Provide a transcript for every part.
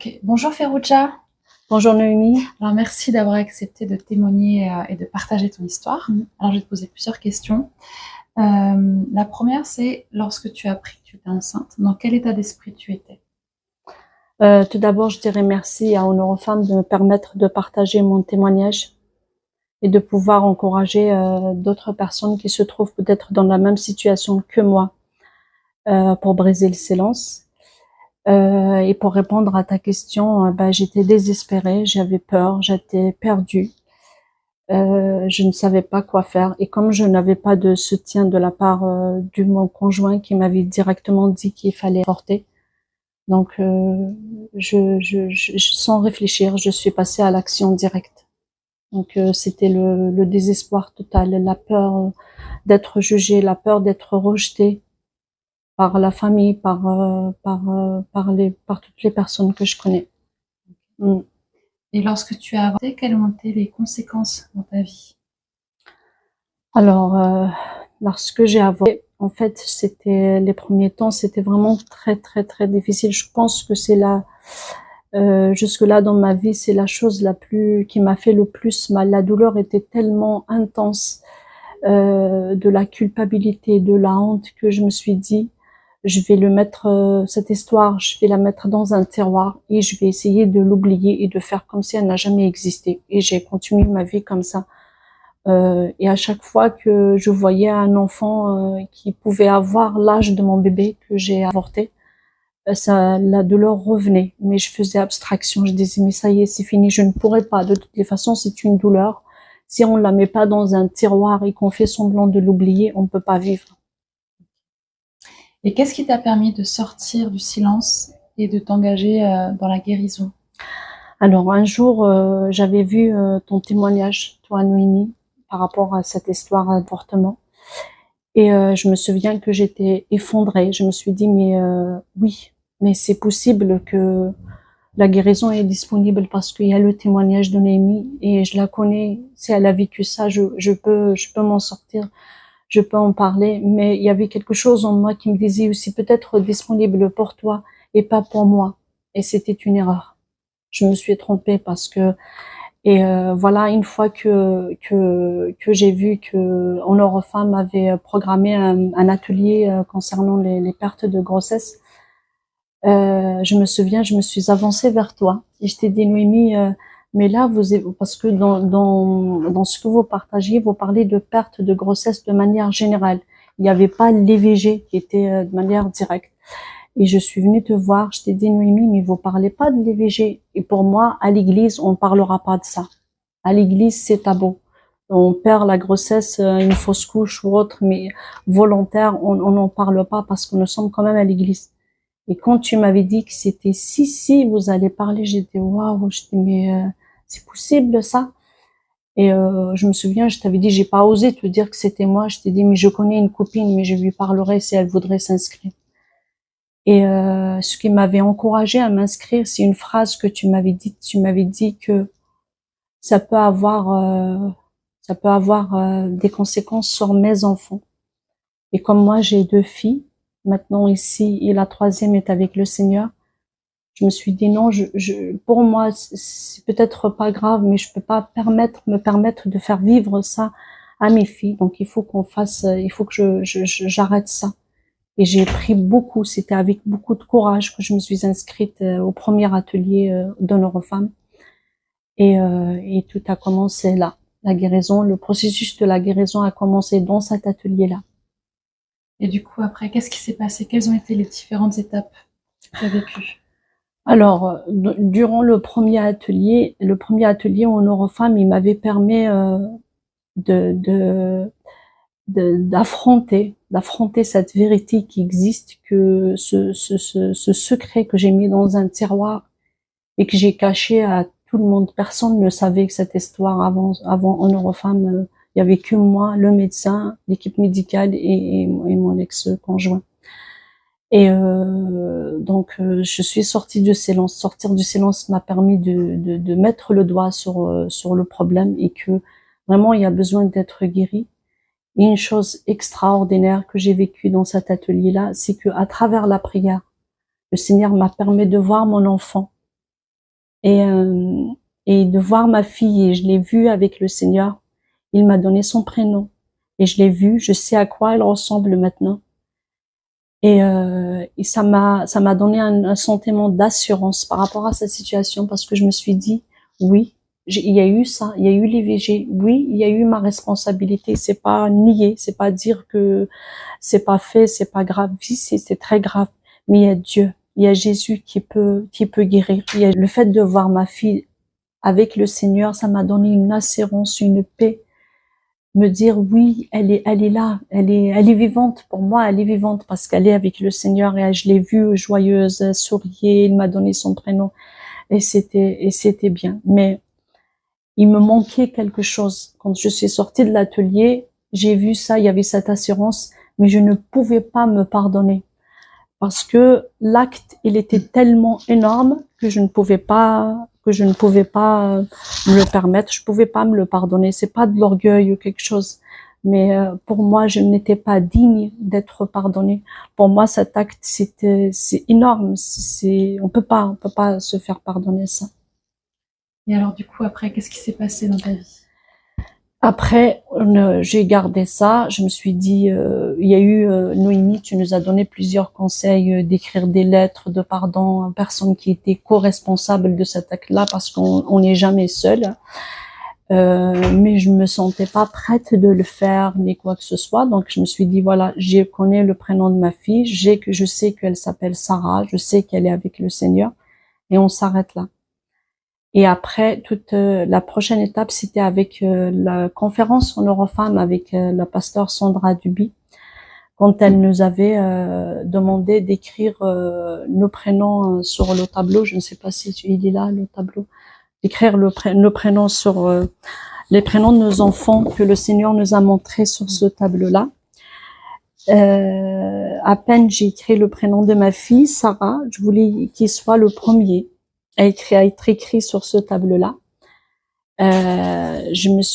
Ok, bonjour Ferrugia. Bonjour Noémie. Alors merci d'avoir accepté de témoigner et de partager ton histoire. Mm. Alors je vais te poser plusieurs questions. La première, c'est lorsque tu as appris que tu étais enceinte, dans quel état d'esprit tu étais? Tout d'abord, je dirais merci à Honor aux femmes de me permettre de partager mon témoignage et de pouvoir encourager d'autres personnes qui se trouvent peut-être dans la même situation que moi pour briser le silence. Et pour répondre à ta question, j'étais désespérée, j'avais peur, j'étais perdue. Je ne savais pas quoi faire. Et comme je n'avais pas de soutien de la part de mon conjoint qui m'avait directement dit qu'il fallait avorter, donc, sans réfléchir, je suis passée à l'action directe. Donc, c'était le désespoir total, la peur d'être jugée, la peur d'être rejetée par la famille, par toutes les personnes que je connais. Mm. Et lorsque tu as avorté, quelles ont été les conséquences dans ta vie? Alors, lorsque j'ai avorté, en fait, c'était les premiers temps, c'était vraiment très très très difficile. Je pense que c'est jusque-là dans ma vie, c'est la chose la plus qui m'a fait le plus mal. La douleur était tellement intense, de la culpabilité, de la honte, que je me suis dit, je vais le mettre, cette histoire, je vais la mettre dans un tiroir et je vais essayer de l'oublier et de faire comme si elle n'a jamais existé. Et j'ai continué ma vie comme ça. Et à chaque fois que je voyais un enfant qui pouvait avoir l'âge de mon bébé que j'ai avorté, la douleur revenait, mais je faisais abstraction. Je disais, mais ça y est, c'est fini, je ne pourrai pas. De toutes les façons, c'est une douleur. Si on la met pas dans un tiroir et qu'on fait semblant de l'oublier, on peut pas vivre. Et qu'est-ce qui t'a permis de sortir du silence et de t'engager dans la guérison? Alors, un jour, j'avais vu ton témoignage, toi, Noémie, par rapport à cette histoire d'avortement. Et je me souviens que j'étais effondrée. Je me suis dit, mais oui, mais c'est possible que la guérison est disponible parce qu'il y a le témoignage de Noémie et je la connais. Si elle a vécu ça, je peux m'en sortir, je peux en parler. Mais il y avait quelque chose en moi qui me disait aussi peut-être disponible pour toi et pas pour moi. Et c'était une erreur. Je me suis trompée parce que voilà, une fois que j'ai vu que Honor Femmes avait programmé un atelier concernant les pertes de grossesse, je me souviens, je me suis avancée vers toi et je t'ai dit, Noémie, mais là, parce que dans ce que vous partagez, vous parlez de perte de grossesse de manière générale. Il n'y avait pas l'IVG qui était de manière directe. Et je suis venue te voir, je t'ai dit, Noémie, mais vous parlez pas de l'IVG. Et pour moi, à l'église, on parlera pas de ça. À l'église, c'est tabou. On perd la grossesse, une fausse couche ou autre, mais volontaire, on n'en parle pas parce que nous sommes quand même à l'église. Et quand tu m'avais dit que c'était si, vous allez parler, j'étais waouh, je dis mais c'est possible ça? Et je me souviens, je t'avais dit, j'ai pas osé te dire que c'était moi. Je t'ai dit, mais je connais une copine, mais je lui parlerai si elle voudrait s'inscrire. Et ce qui m'avait encouragée à m'inscrire, c'est une phrase que tu m'avais dite. Tu m'avais dit que ça peut avoir, euh, ça peut avoir des conséquences sur mes enfants. Et comme moi, j'ai deux filles, maintenant ici, et la troisième est avec le Seigneur, je me suis dit non, pour moi, c'est peut-être pas grave, mais je peux pas me permettre de faire vivre ça à mes filles. Donc il faut il faut que j'arrête ça. Et j'ai pris beaucoup, c'était avec beaucoup de courage que je me suis inscrite au premier atelier d'honneur aux femmes. Et tout a commencé là. La guérison, le processus de la guérison a commencé dans cet atelier-là. Et du coup, après, qu'est-ce qui s'est passé? Quelles ont été les différentes étapes que tu as vécues? Alors, durant le premier atelier en Eurofemme, il m'avait permis de, de, d'affronter cette vérité qui existe, que ce secret que j'ai mis dans un tiroir et que j'ai caché à tout le monde. Personne ne savait que cette histoire avant en Eurofemme, il y avait que moi, le médecin, l'équipe médicale et mon ex-conjoint. Et donc, je suis sortie du silence. Sortir du silence m'a permis de mettre le doigt sur le problème et que vraiment, il y a besoin d'être guéri. Et une chose extraordinaire que j'ai vécue dans cet atelier-là, c'est que à travers la prière, le Seigneur m'a permis de voir mon enfant Et, et de voir ma fille, et je l'ai vue avec le Seigneur. Il m'a donné son prénom. Et je l'ai vue, je sais à quoi elle ressemble maintenant. Et ça m'a donné un sentiment d'assurance par rapport à cette situation, parce que je me suis dit, oui, il y a eu ça, il y a eu l'IVG, oui, il y a eu ma responsabilité. C'est pas nier, c'est pas dire que c'est pas fait, c'est pas grave. Oui, c'est très grave, mais il y a Dieu, il y a Jésus qui peut guérir. Il y a le fait de voir ma fille avec le Seigneur, ça m'a donné une assurance, une paix. Me dire oui, elle est là, elle est vivante. Pour moi, elle est vivante parce qu'elle est avec le Seigneur, et je l'ai vue joyeuse, elle souriait, il m'a donné son prénom, et c'était bien. Mais il me manquait quelque chose. Quand je suis sortie de l'atelier, j'ai vu ça, il y avait cette assurance, mais je ne pouvais pas me pardonner parce que l'acte, il était tellement énorme que je ne pouvais pas me le permettre, je pouvais pas me le pardonner. C'est pas de l'orgueil ou quelque chose, mais pour moi, je n'étais pas digne d'être pardonnée. Pour moi, cet acte, c'est énorme. On peut pas se faire pardonner ça. Et alors, du coup, après, qu'est-ce qui s'est passé dans ta vie? Après, j'ai gardé ça. Je me suis dit, il y a eu Noémie, tu nous as donné plusieurs conseils, d'écrire des lettres de pardon à personne qui était co-responsable de cet acte-là, parce qu'on n'est jamais seul. Mais je me sentais pas prête de le faire ni quoi que ce soit. Donc je me suis dit voilà, je connais le prénom de ma fille, je sais qu'elle s'appelle Sarah, je sais qu'elle est avec le Seigneur, et on s'arrête là. Et après, toute la prochaine étape, c'était avec la conférence en Eurofemme avec la pasteure Sandra Duby, quand elle nous avait demandé d'écrire nos prénoms sur le tableau. Je ne sais pas si il est là, le tableau. D'écrire nos prénoms sur les prénoms de nos enfants que le Seigneur nous a montrés sur ce tableau-là. À peine j'ai écrit le prénom de ma fille, Sarah, je voulais qu'il soit le premier à être écrit sur ce tableau-là. Il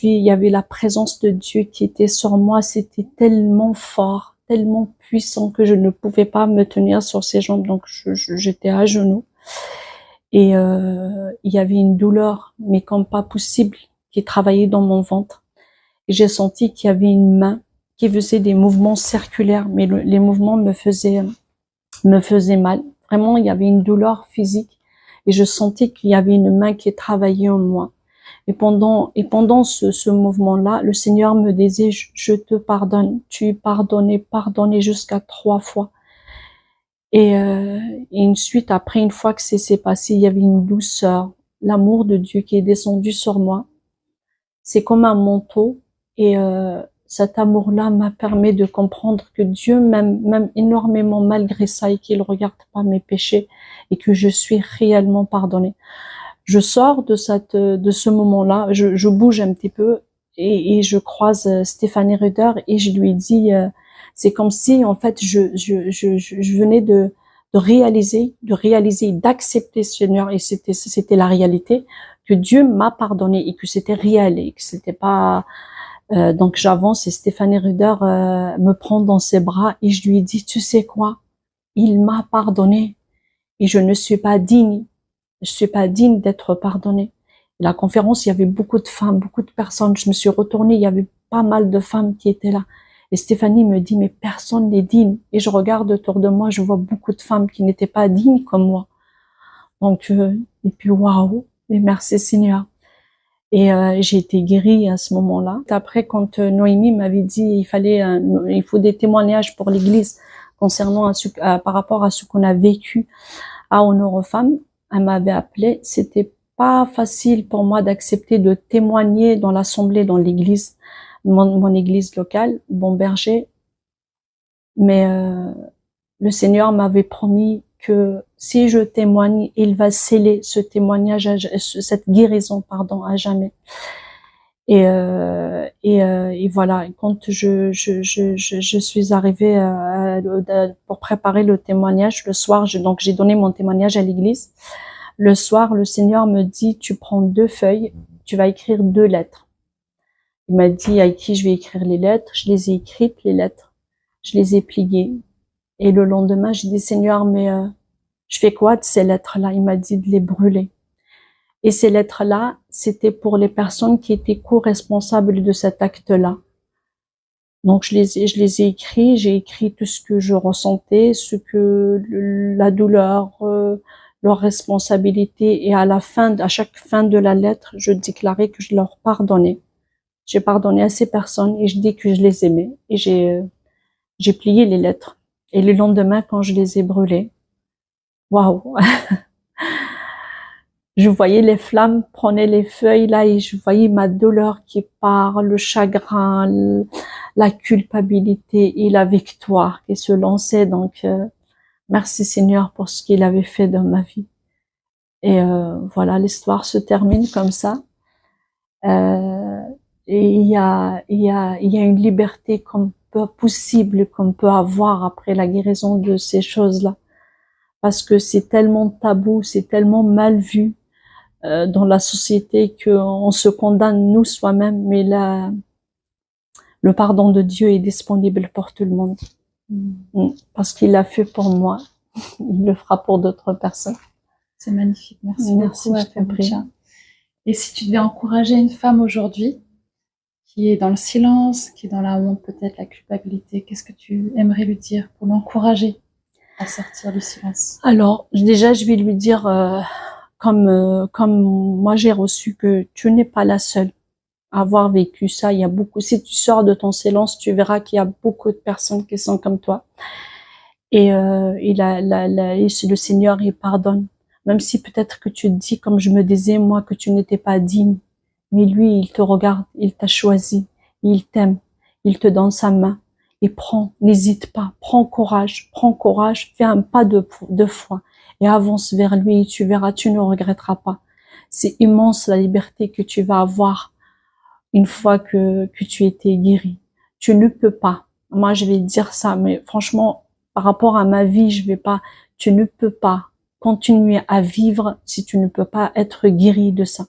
y avait la présence de Dieu qui était sur moi, c'était tellement fort, tellement puissant que je ne pouvais pas me tenir sur ses jambes, donc j'étais à genoux. Et il y avait une douleur, mais comme pas possible, qui travaillait dans mon ventre. Et j'ai senti qu'il y avait une main qui faisait des mouvements circulaires, mais les mouvements me faisaient mal. Vraiment, il y avait une douleur physique, et je sentais qu'il y avait une main qui travaillait en moi. Et pendant ce mouvement-là, le Seigneur me disait, je te pardonne. Tu pardonnes, jusqu'à 3 fois. Et ensuite, après, une fois que c'est passé, il y avait une douceur, l'amour de Dieu qui est descendu sur moi. C'est comme un manteau, et cet amour-là m'a permis de comprendre que Dieu m'aime énormément malgré ça, et qu'il regarde pas mes péchés, et que je suis réellement pardonnée. Je sors de ce moment-là, je bouge un petit peu, et je croise Stéphanie Ruder, et je lui dis, c'est comme si en fait je venais de réaliser, d'accepter Seigneur, et c'était la réalité, que Dieu m'a pardonné, et que c'était réel, et que c'était pas donc j'avance, et Stéphanie Ruder me prend dans ses bras, et je lui dis, tu sais quoi, il m'a pardonné, et je ne suis pas digne. Je suis pas digne d'être pardonnée. La conférence, il y avait beaucoup de femmes, beaucoup de personnes. Je me suis retournée, il y avait pas mal de femmes qui étaient là. Et Stéphanie me dit, mais personne n'est digne. Et je regarde autour de moi, je vois beaucoup de femmes qui n'étaient pas dignes comme moi. Donc, et puis waouh, et merci Seigneur. Et j'ai été guérie à ce moment-là. Après, quand Noémie m'avait dit, il faut des témoignages pour l'Église concernant par rapport à ce qu'on a vécu à Honor aux femmes, elle m'avait appelé. C'était pas facile pour moi d'accepter de témoigner dans l'assemblée, dans l'église, mon église locale, Bon Berger. Mais le Seigneur m'avait promis que si je témoigne, il va sceller ce témoignage, cette guérison, pardon, à jamais. Et voilà. Quand je suis arrivée pour préparer le témoignage le soir, donc j'ai donné mon témoignage à l'église. Le soir, le Seigneur me dit, tu prends 2 feuilles, tu vas écrire 2 lettres. Il m'a dit à qui je vais écrire les lettres. Je les ai écrites, les lettres. Je les ai pliées. Et le lendemain, j'ai dit, Seigneur, mais je fais quoi de ces lettres-là? Il m'a dit de les brûler. Et ces lettres-là, c'était pour les personnes qui étaient co-responsables de cet acte-là. Donc je les ai écrits, j'ai écrit tout ce que je ressentais, ce que la douleur, leur responsabilité, et à chaque fin de la lettre, je déclarais que je leur pardonnais. J'ai pardonné à ces personnes et je dis que je les aimais, et j'ai plié les lettres. Et le lendemain, quand je les ai brûlées, waouh, je voyais les flammes prenaient les feuilles là, et je voyais ma douleur qui part, le chagrin, la culpabilité et la victoire qui se lançait. Donc merci Seigneur pour ce qu'il avait fait dans ma vie. Et voilà, l'histoire se termine comme ça. Et il y a une liberté possible qu'on peut avoir après la guérison de ces choses-là, parce que c'est tellement tabou, c'est tellement mal vu dans la société qu'on se condamne nous soi-même, mais le pardon de Dieu est disponible pour tout le monde. Parce qu'il l'a fait pour moi, il le fera pour d'autres personnes. C'est magnifique, merci beaucoup. Je t'en prie. Et si tu devais encourager une femme aujourd'hui qui est dans le silence, qui est dans la honte, peut-être la culpabilité, qu'est-ce que tu aimerais lui dire pour l'encourager à sortir du silence? Alors, déjà, je vais lui dire, comme moi j'ai reçu, que tu n'es pas la seule à avoir vécu ça. Il y a beaucoup. Si tu sors de ton silence, tu verras qu'il y a beaucoup de personnes qui sont comme toi. Et le Seigneur, il pardonne. Même si peut-être que tu te dis, comme je me disais moi, que tu n'étais pas digne, mais lui, il te regarde, il t'a choisi, il t'aime, il te donne sa main. Et n'hésite pas, prends courage, fais un pas de foi et avance vers lui, et tu verras, tu ne regretteras pas. C'est immense la liberté que tu vas avoir une fois que tu étais guéri. Tu ne peux pas. Moi, je vais dire ça, mais franchement, par rapport à ma vie, tu ne peux pas continuer à vivre si tu ne peux pas être guéri de ça.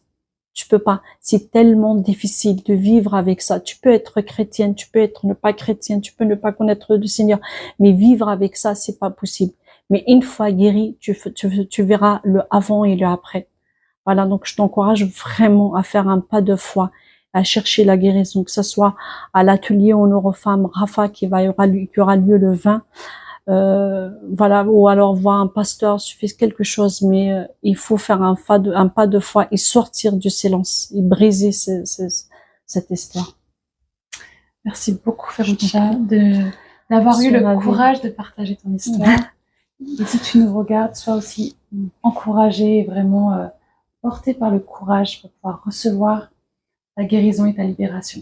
Tu peux pas. C'est tellement difficile de vivre avec ça. Tu peux être chrétienne, tu peux être ne pas chrétienne, tu peux ne pas connaître le Seigneur, mais vivre avec ça, c'est pas possible. Mais une fois guéri, tu verras le avant et le après. Voilà, donc je t'encourage vraiment à faire un pas de foi, à chercher la guérison, que ce soit à l'atelier Honore Femmes Rafa qui aura lieu le 20. Voilà, ou alors voir un pasteur, suffit quelque chose, mais il faut faire un pas de foi et sortir du silence et briser cette histoire. Merci beaucoup Ferruccia d'avoir eu le courage de partager ton histoire. Et si tu nous regardes, sois aussi encouragé et vraiment porté par le courage pour pouvoir recevoir ta guérison et ta libération.